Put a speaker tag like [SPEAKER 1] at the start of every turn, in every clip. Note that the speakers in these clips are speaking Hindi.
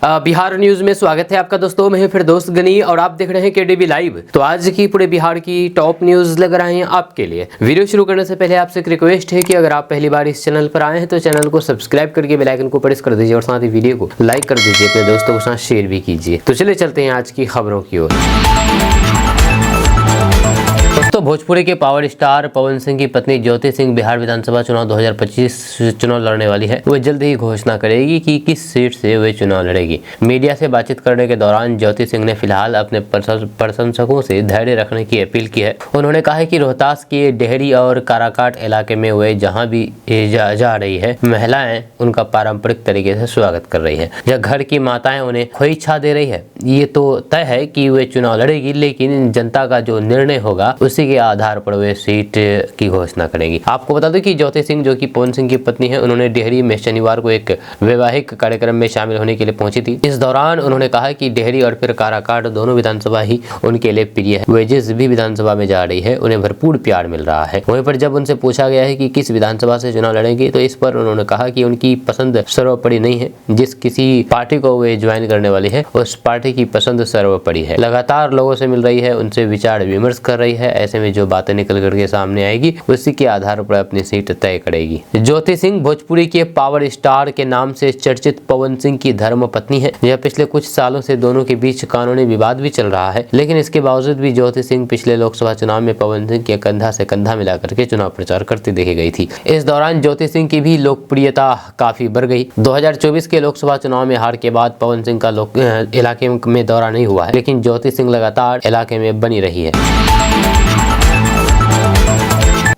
[SPEAKER 1] बिहार न्यूज में स्वागत है आपका दोस्तों। मैं फिर दोस्त गनी और आप देख रहे हैं केडीबी लाइव। तो आज की पूरे बिहार की टॉप न्यूज लग रहे हैं आपके लिए। वीडियो शुरू करने से पहले आपसे एक रिक्वेस्ट है कि अगर आप पहली बार इस चैनल पर आए हैं तो चैनल को सब्सक्राइब करके बेल आइकन को प्रेस कर दीजिए और साथ ही वीडियो को लाइक कर दीजिए, अपने दोस्तों के साथ शेयर भी कीजिए। तो चलिए चलते हैं आज की खबरों की ओर। दोस्तों, भोजपुरी के पावर स्टार पवन सिंह की पत्नी ज्योति सिंह बिहार विधानसभा चुनाव 2025 चुनाव लड़ने वाली है। वह जल्द ही घोषणा करेगी कि किस सीट से वे चुनाव लड़ेगी। मीडिया से बातचीत करने के दौरान ज्योति सिंह ने फिलहाल अपने प्रशंसकों से धैर्य रखने की अपील की है। उन्होंने कहा है कि रोहतास के डेहरी और काराकाट इलाके में वे जहाँ भी जा रही है, महिलाएं उनका पारंपरिक तरीके से स्वागत कर रही है। या घर की माताएं उन्हें खोइछा दे रही है। ये तो तय है कि वे चुनाव लड़ेगी, लेकिन जनता का जो निर्णय होगा उसी के आधार पर वे सीट की घोषणा करेंगी। आपको बता दूं कि ज्योति सिंह जो कि पवन सिंह की पत्नी है, उन्होंने डेहरी में शनिवार को एक वैवाहिक कार्यक्रम में शामिल होने के लिए पहुंची थी। इस दौरान उन्होंने कहा कि डेहरी और फिर काराकाट दोनों विधानसभा ही उनके लिए प्रिय है। वे जिस भी विधानसभा में जा रही है उन्हें भरपूर प्यार मिल रहा है। वहीं पर जब उनसे पूछा गया है कि किस विधानसभा से चुनाव लड़ेंगे, तो इस पर उन्होंने कहा कि उनकी पसंद सर्वोपरि नहीं है। जिस किसी पार्टी को वे ज्वाइन करने वाली है उस पार्टी की पसंद सर्वोपरि है। लगातार लोगों से मिल रही है, उनसे विचार विमर्श कर रही है। ऐसे में जो बातें निकल करके सामने आएगी उसी के आधार पर अपनी सीट तय करेगी। ज्योति सिंह भोजपुरी के पावर स्टार के नाम से चर्चित पवन सिंह की धर्म पत्नी है। यह पिछले कुछ सालों से दोनों के बीच कानूनी विवाद भी चल रहा है, लेकिन इसके बावजूद भी ज्योति सिंह पिछले लोकसभा चुनाव में पवन सिंह के कंधा से कंधा मिलाकर के चुनाव प्रचार करती देखी गई थी। इस दौरान ज्योति सिंह की भी लोकप्रियता काफी बढ़ गई। 2024 के लोकसभा चुनाव में हार के बाद पवन सिंह का इलाके में दौरा नहीं हुआ है, लेकिन ज्योति सिंह लगातार इलाके में बनी रही है।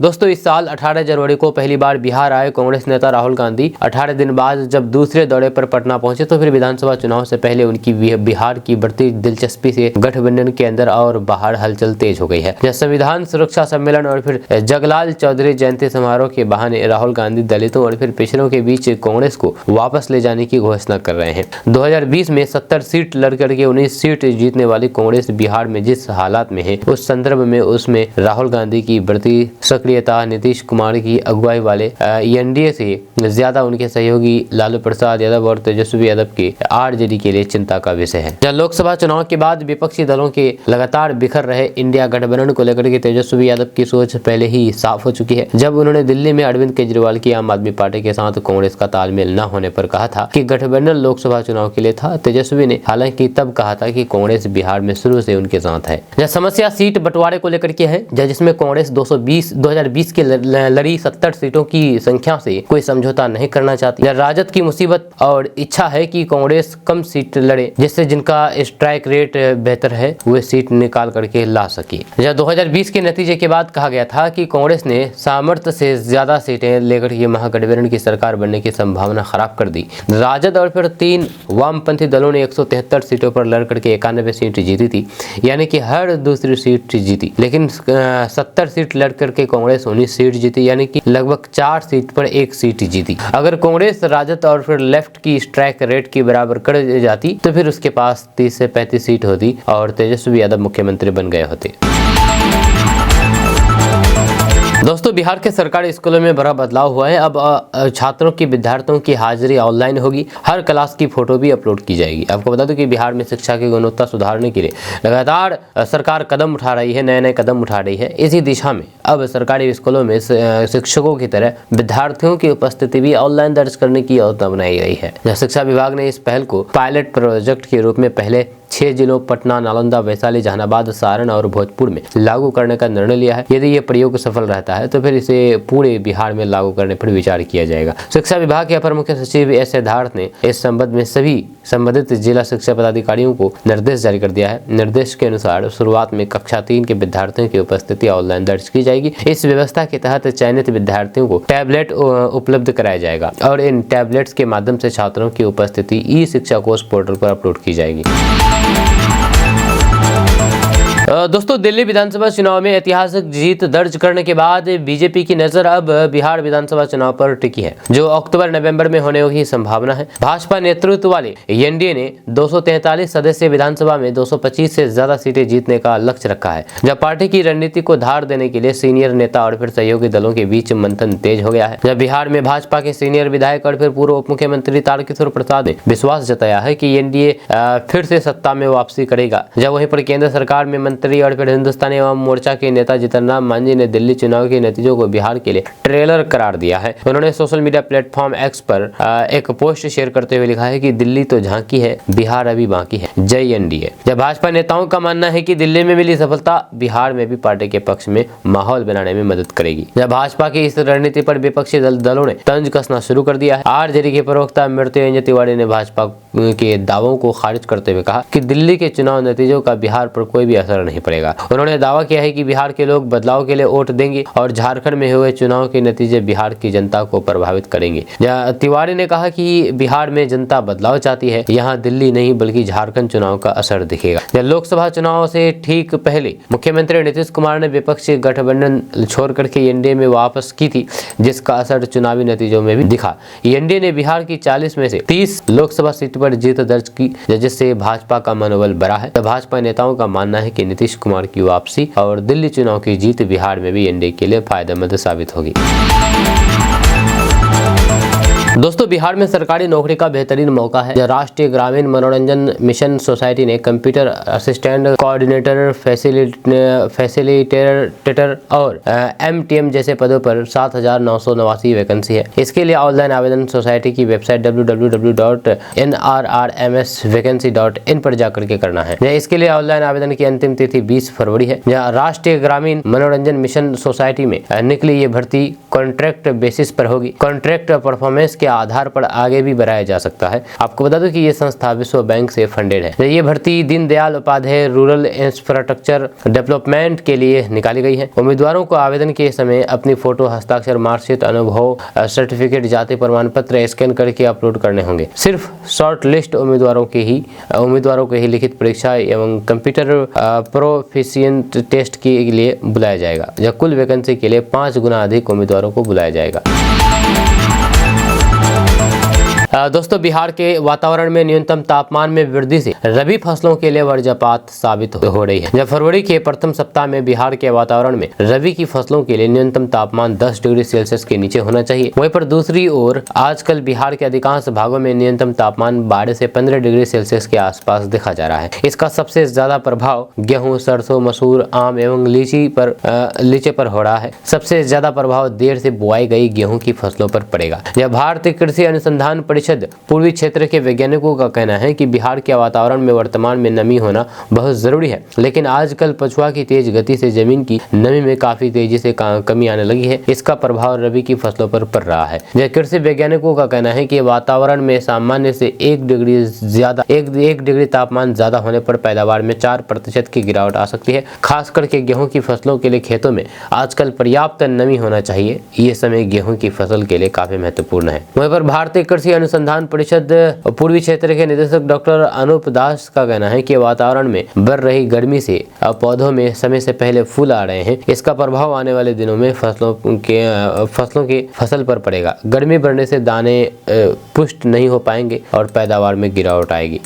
[SPEAKER 1] दोस्तों, इस साल 18 जनवरी को पहली बार बिहार आए कांग्रेस नेता राहुल गांधी 18 दिन बाद जब दूसरे दौरे पर पटना पहुंचे, तो फिर विधानसभा चुनाव से पहले उनकी बिहार की बढ़ती दिलचस्पी से गठबंधन के अंदर और बाहर हलचल तेज हो गई है। यह संविधान सुरक्षा सम्मेलन और फिर जगलाल चौधरी जयंती समारोह के बहाने राहुल गांधी दलितों और फिर पिछड़ों के बीच कांग्रेस को वापस ले जाने की घोषणा कर रहे हैं। 2020 में 70 सीट लड़ करके 19 सीट जीतने वाली कांग्रेस बिहार में जिस हालात में है, उस संदर्भ में उसमें राहुल गांधी की बढ़ती नीतीश कुमार की अगुवाई वाले एनडीए से ज्यादा उनके सहयोगी लालू प्रसाद यादव और तेजस्वी यादव के आरजेडी के लिए चिंता का विषय है। जब लोकसभा चुनाव के बाद विपक्षी दलों के लगातार बिखर रहे इंडिया गठबंधन को लेकर के तेजस्वी यादव की सोच पहले ही साफ हो चुकी है। जब उन्होंने दिल्ली में अरविंद केजरीवाल की आम आदमी पार्टी के साथ कांग्रेस का तालमेल न होने पर कहा था कि गठबंधन लोकसभा चुनाव के लिए था, तेजस्वी ने हालांकि तब कहा था कि कांग्रेस बिहार में शुरू से उनके साथ है। यह समस्या सीट बंटवारे को लेकर के है, जिसमें कांग्रेस 2020 के लड़ी 70 सीटों की संख्या से कोई समझौता नहीं करना चाहती। राजद की मुसीबत और इच्छा है कि कांग्रेस कम सीट लड़े, जिससे जिनका स्ट्राइक रेट बेहतर है वे सीट निकाल करके ला सके। जब 2020 के नतीजे के बाद कहा गया था कि कांग्रेस ने सामर्थ्य से ज्यादा सीटें लेकर के महागठबंधन की सरकार बनने की संभावना खराब कर दी। राजद और फिर 3 वामपंथी दलों ने 173 सीटों पर लड़ करके 91 सीट जीती थी, यानी कि हर दूसरी सीट जीती। लेकिन 70 सीट लड़ करके कांग्रेस 19 सीट जीती, यानी कि लगभग 4 सीट पर 1 सीट जीती। अगर कांग्रेस राजद और फिर लेफ्ट की स्ट्राइक रेट की बराबर कर जाती तो फिर उसके पास 30 से 35 सीट होती और तेजस्वी यादव मुख्यमंत्री बन गए होते। दोस्तों, बिहार के सरकारी स्कूलों में बड़ा बदलाव हुआ है। अब छात्रों की विद्यार्थियों की हाजिरी ऑनलाइन होगी। हर क्लास की फोटो भी अपलोड की जाएगी। आपको बता दूं कि बिहार में शिक्षा की गुणवत्ता सुधारने के लिए लगातार सरकार कदम उठा रही है, नए नए कदम उठा रही है। इसी दिशा में अब सरकारी स्कूलों में शिक्षकों की तरह विद्यार्थियों की उपस्थिति भी ऑनलाइन दर्ज करने की योजना बनाई गई है। शिक्षा विभाग ने इस पहल को पायलट प्रोजेक्ट के रूप में पहले 6 जिलों पटना, नालंदा, वैशाली, जहानाबाद, सारण और भोजपुर में लागू करने का निर्णय लिया है। यदि ये प्रयोग सफल रहता है तो फिर इसे पूरे बिहार में लागू करने पर विचार किया जाएगा। शिक्षा विभाग के अपर मुख्य सचिव एस सिद्धार्थ ने इस संबंध में सभी संबंधित जिला शिक्षा पदाधिकारियों को निर्देश जारी कर दिया है। निर्देश के अनुसार शुरुआत में कक्षा 3 के विद्यार्थियों की उपस्थिति ऑनलाइन दर्ज की जाएगी। इस व्यवस्था के तहत चयनित विद्यार्थियों को टैबलेट उपलब्ध कराया जाएगा और इन टैबलेट्स के माध्यम से छात्रों की उपस्थिति ई शिक्षा कोष पोर्टल पर अपलोड की जाएगी। दोस्तों, दिल्ली विधानसभा चुनाव में ऐतिहासिक जीत दर्ज करने के बाद बीजेपी की नजर अब बिहार विधानसभा चुनाव पर टिकी है, जो अक्टूबर नवंबर में होने की संभावना है। भाजपा नेतृत्व वाले एनडीए ने 243 सदस्य विधानसभा में 225 से ज्यादा सीटें जीतने का लक्ष्य रखा है। जब पार्टी की रणनीति को धार देने के लिए सीनियर नेता और फिर सहयोगी दलों के बीच मंथन तेज हो गया है। जब बिहार में भाजपा के सीनियर विधायक और फिर पूर्व उप मुख्यमंत्री तारकिशोर प्रसाद ने विश्वास जताया है कि एनडीए फिर से सत्ता में वापसी करेगा, जब वहीं पर केंद्र सरकार में मंत्री और फिर हिंदुस्तानी अवाम मोर्चा के नेता जीतन राम मांझी ने दिल्ली चुनाव के नतीजों को बिहार के लिए ट्रेलर करार दिया है। उन्होंने सोशल मीडिया प्लेटफॉर्म एक्स पर एक पोस्ट शेयर करते हुए लिखा है कि दिल्ली तो झांकी है, बिहार अभी बाकी है, जय एनडीए। जब भाजपा नेताओं का मानना है कि दिल्ली में मिली सफलता बिहार में भी पार्टी के पक्ष में माहौल बनाने में मदद करेगी। जब भाजपा की इस रणनीति पर विपक्षी दलों ने तंज कसना शुरू कर दिया है। आरजेडी के प्रवक्ता मृत्युंजय तिवारी ने भाजपा के दावों को खारिज करते हुए कहा कि दिल्ली के चुनाव नतीजों का बिहार पर कोई भी असर नहीं पड़ेगा। उन्होंने दावा किया है कि बिहार के लोग बदलाव के लिए वोट देंगे और झारखंड में हुए चुनाव के नतीजे बिहार की जनता को प्रभावित करेंगे। तिवारी ने कहा कि बिहार में जनता बदलाव चाहती है, यहाँ दिल्ली नहीं बल्कि झारखंड चुनाव का असर दिखेगा। लोकसभा चुनाव से ठीक पहले मुख्यमंत्री नीतीश कुमार ने विपक्षी गठबंधन छोड़ करके एनडीए में वापस की थी, जिसका असर चुनावी नतीजों में भी दिखा। एनडीए ने बिहार की 40 में से 30 लोकसभा सीट पर जीत दर्ज की, जिससे भाजपा का मनोबल बढ़ा है। भाजपा नेताओं का मानना है कि नीतीश कुमार की वापसी और दिल्ली चुनाव की जीत बिहार में भी एनडीए के लिए फायदेमंद साबित होगी। दोस्तों, बिहार में सरकारी नौकरी का बेहतरीन मौका है। राष्ट्रीय ग्रामीण मनोरंजन मिशन सोसाइटी ने कंप्यूटर असिस्टेंट, कोऑर्डिनेटर, फैसिलिटेटर और एमटीएम जैसे पदों पर 7,989 वैकेंसी है। इसके लिए ऑनलाइन आवेदन सोसाइटी की वेबसाइट www.nrrmsvacancy.in पर जाकर के करना है। इसके लिए ऑनलाइन आवेदन की अंतिम तिथि 20 फरवरी है। राष्ट्रीय ग्रामीण मनोरंजन मिशन सोसाइटी में निकली ये भर्ती कॉन्ट्रैक्ट बेसिस पर होगी। कॉन्ट्रैक्ट परफॉर्मेंस के आधार पर आगे भी बढ़ाया जा सकता है। आपको बता दूं कि ये संस्था विश्व बैंक से फंडेड है। ये भर्ती Deendayal Upadhyay rural infrastructure development के लिए निकाली गई है। उम्मीदवारों को आवेदन के समय अपनी फोटो, हस्ताक्षर, मार्कशीट, अनुभव सर्टिफिकेट, जाति प्रमाण पत्र स्कैन करके अपलोड करने होंगे। सिर्फ शॉर्ट लिस्ट उम्मीदवारों के ही लिखित परीक्षा एवं कंप्यूटर प्रोफिशिएंट टेस्ट के लिए बुलाया जाएगा। यह कुल वैकेंसी के लिए 5 गुना अधिक उम्मीदवारों को बुलाया जाएगा। दोस्तों, बिहार के वातावरण में न्यूनतम तापमान में वृद्धि से रबी फसलों के लिए वज्रपात साबित हो रही है। जब फरवरी के प्रथम सप्ताह में बिहार के वातावरण में रबी की फसलों के लिए न्यूनतम तापमान 10 डिग्री सेल्सियस के नीचे होना चाहिए, वहीं पर दूसरी ओर आजकल बिहार के अधिकांश भागों में न्यूनतम तापमान 12 से 15 डिग्री सेल्सियस के आसपास देखा जा रहा है। इसका सबसे ज्यादा प्रभाव गेहूँ, सरसों, मसूर, आम एवं लीची पर हो रहा है। सबसे ज्यादा प्रभाव देर से बुआई गई गेहूँ की फसलों पर पड़ेगा। यह भारतीय कृषि अनुसंधान परिषद पूर्वी क्षेत्र के वैज्ञानिकों का कहना है कि बिहार के वातावरण में वर्तमान में नमी होना बहुत जरूरी है, लेकिन आजकल पछुआ की तेज गति से जमीन की नमी में काफी तेजी से कमी आने लगी है। इसका प्रभाव रबी की फसलों पर पड़ रहा है। कृषि वैज्ञानिकों का कहना है कि वातावरण में सामान्य से 1 डिग्री तापमान ज्यादा होने पर पैदावार में 4% की गिरावट आ सकती है। खास करके गेहूं की फसलों के लिए खेतों में आजकल पर्याप्त नमी होना चाहिए। ये समय गेहूं की फसल के लिए काफी महत्वपूर्ण है। वहीं पर भारतीय कृषि अनुसंधान परिषद पूर्वी क्षेत्र के निदेशक डॉक्टर अनूप दास का कहना है कि वातावरण में बढ़ रही गर्मी से पौधों में समय से पहले फूल आ रहे हैं। इसका प्रभाव आने वाले दिनों में फसलों की फसल पर पड़ेगा। गर्मी बढ़ने से दाने पुष्ट नहीं हो पाएंगे और पैदावार में गिरावट आएगी।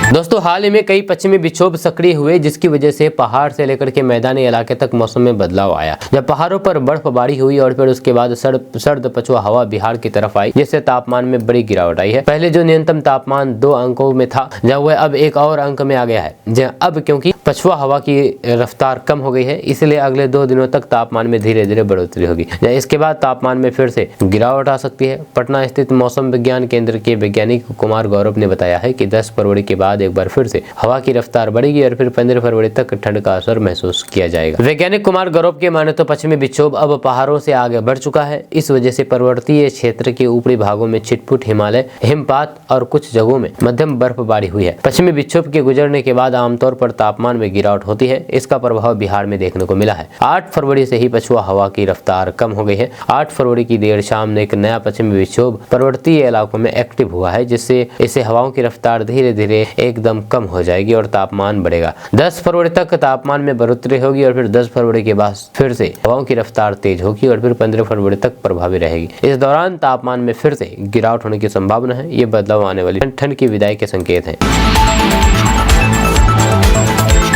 [SPEAKER 1] दोस्तों, हाल ही में कई पश्चिमी विक्षोभ सक्रिय हुए, जिसकी वजह से पहाड़ से लेकर के मैदानी इलाके तक मौसम में बदलाव आया। जब पहाड़ों पर बर्फबारी हुई और फिर उसके बाद सर्द पछुआ हवा बिहार की तरफ आई, जिससे तापमान में बड़ी गिरावट आई है। पहले जो न्यूनतम तापमान 2 अंकों में था, जब वह अब 1 और अंक में आ गया है। अब क्योंकि पछुआ हवा की रफ्तार कम हो गई है, इसलिए अगले 2 दिनों तक तापमान में धीरे धीरे बढ़ोतरी होगी। इसके बाद तापमान में फिर से गिरावट आ सकती है। पटना स्थित मौसम विज्ञान केंद्र के वैज्ञानिक कुमार गौरव ने बताया है कि 10 फरवरी के बाद एक बार फिर से हवा की रफ्तार बढ़ेगी और फिर 15 फरवरी तक ठंड का असर महसूस किया जाएगा। वैज्ञानिक कुमार गौरव के माने तो पश्चिमी विक्षोभ अब पहाड़ों से आगे बढ़ चुका है। इस वजह से पर्वतीय क्षेत्र के ऊपरी भागों में छिटपुट हिमालय, हिमपात और कुछ जगहों में मध्यम बर्फबारी हुई है। पश्चिमी विक्षोभ के गुजरने के बाद आमतौर पर तापमान में गिरावट होती है। इसका प्रभाव बिहार में देखने को मिला है। 8 फरवरी से ही पछुआ हवा की रफ्तार कम हो गई है। 8 फरवरी की देर शाम में एक नया पश्चिमी विक्षोभ पर्वतीय इलाकों में एक्टिव हुआ है, जिससे इसे हवाओं की रफ्तार धीरे धीरे एकदम कम हो जाएगी और तापमान बढ़ेगा। 10 फरवरी तक तापमान में बढ़ोतरी होगी और फिर 10 फरवरी के बाद फिर से हवाओं की रफ्तार तेज होगी और फिर 15 फरवरी तक प्रभावी रहेगी। इस दौरान तापमान में फिर से गिरावट होने की संभावना है। ये बदलाव आने वाली ठंड की विदाई के संकेत हैं।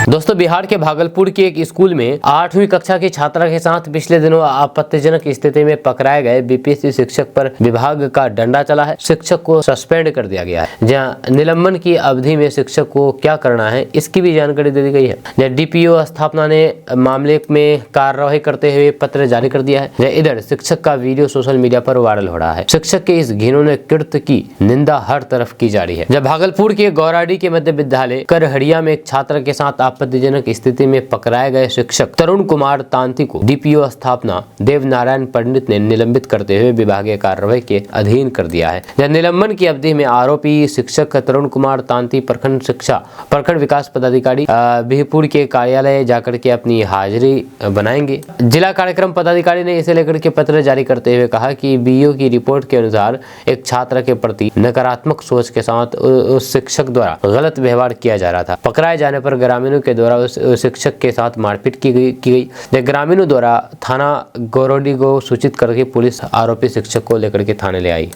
[SPEAKER 1] दोस्तों, बिहार के भागलपुर के एक स्कूल में 8वीं कक्षा की छात्रा के साथ पिछले दिनों आपत्तिजनक स्थिति में पकड़ाए गए बीपीएससी शिक्षक पर विभाग का डंडा चला है। शिक्षक को सस्पेंड कर दिया गया है। जहां निलंबन की अवधि में शिक्षक को क्या करना है इसकी भी जानकारी दे दी गई है। जहां डीपीओ स्थापना ने मामले में कार्रवाई करते हुए पत्र जारी कर दिया है। जहां इधर शिक्षक का वीडियो सोशल मीडिया पर वायरल हो रहा है। शिक्षक के इस घिनौने कृत्य की निंदा हर तरफ की जा रही है। जब भागलपुर के गौराडी के मध्य विद्यालय करहड़िया में एक छात्र के साथ आपत्तिजनक स्थिति में पकड़ाए गए शिक्षक तरुण कुमार तांती को डीपीओ स्थापना देव नारायण पंडित ने निलंबित करते हुए विभागीय कार्रवाई के अधीन कर दिया है। जब निलंबन की अवधि में आरोपी शिक्षक तरुण कुमार तांती प्रखंड विकास पदाधिकारी बिहपुर के कार्यालय जाकर के अपनी हाजिरी बनाएंगे। जिला कार्यक्रम पदाधिकारी ने इसे लेकर के पत्र जारी करते हुए कहा कि बीओ की रिपोर्ट के अनुसार एक छात्र के प्रति नकारात्मक सोच के साथ उस शिक्षक द्वारा गलत व्यवहार किया जा रहा था। पकड़ाए जाने पर ग्रामीणों के द्वारा उस शिक्षक के साथ मारपीट की गई। ग्रामीणों द्वारा थाना गौरोडी को सूचित करके पुलिस आरोपी शिक्षक को लेकर के थाने ले आई।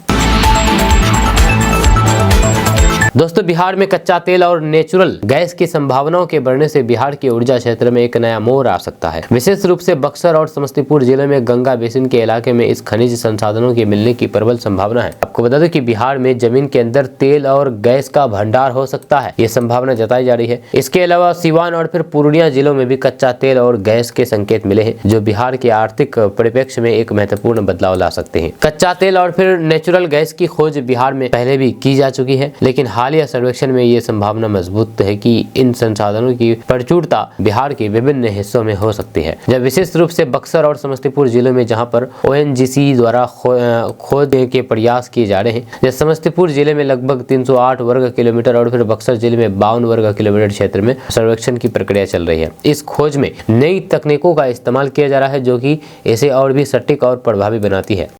[SPEAKER 1] दोस्तों, बिहार में कच्चा तेल और नेचुरल गैस की संभावनाओं के बढ़ने से बिहार के ऊर्जा क्षेत्र में एक नया मोड़ आ सकता है। विशेष रूप से बक्सर और समस्तीपुर जिले में गंगा बेसिन के इलाके में इस खनिज संसाधनों के मिलने की प्रबल संभावना है। आपको बता दें कि बिहार में जमीन के अंदर तेल और गैस का भंडार हो सकता है। ये संभावना जताई जा रही है। इसके अलावा सीवान और फिर पूर्णिया जिलों में भी कच्चा तेल और गैस के संकेत मिले हैं, जो बिहार के आर्थिक परिप्रेक्ष्य में एक महत्वपूर्ण बदलाव ला सकते हैं। कच्चा तेल और फिर नेचुरल गैस की खोज बिहार में पहले भी की जा चुकी है, लेकिन हालिया सर्वेक्षण में ये संभावना मजबूत है कि इन संसाधनों की प्रचुरता बिहार के विभिन्न हिस्सों में हो सकती है। जब विशेष रूप से बक्सर और समस्तीपुर जिलों में जहां पर ओएनजीसी द्वारा खोज के प्रयास किए जा रहे हैं। जैसे समस्तीपुर जिले में लगभग 308 वर्ग किलोमीटर और फिर बक्सर जिले में 52 वर्ग किलोमीटर क्षेत्र में सर्वेक्षण की प्रक्रिया चल रही है। इस खोज में नई तकनीकों का इस्तेमाल किया जा रहा है, जो कि इसे और भी सटीक और प्रभावी बनाती है।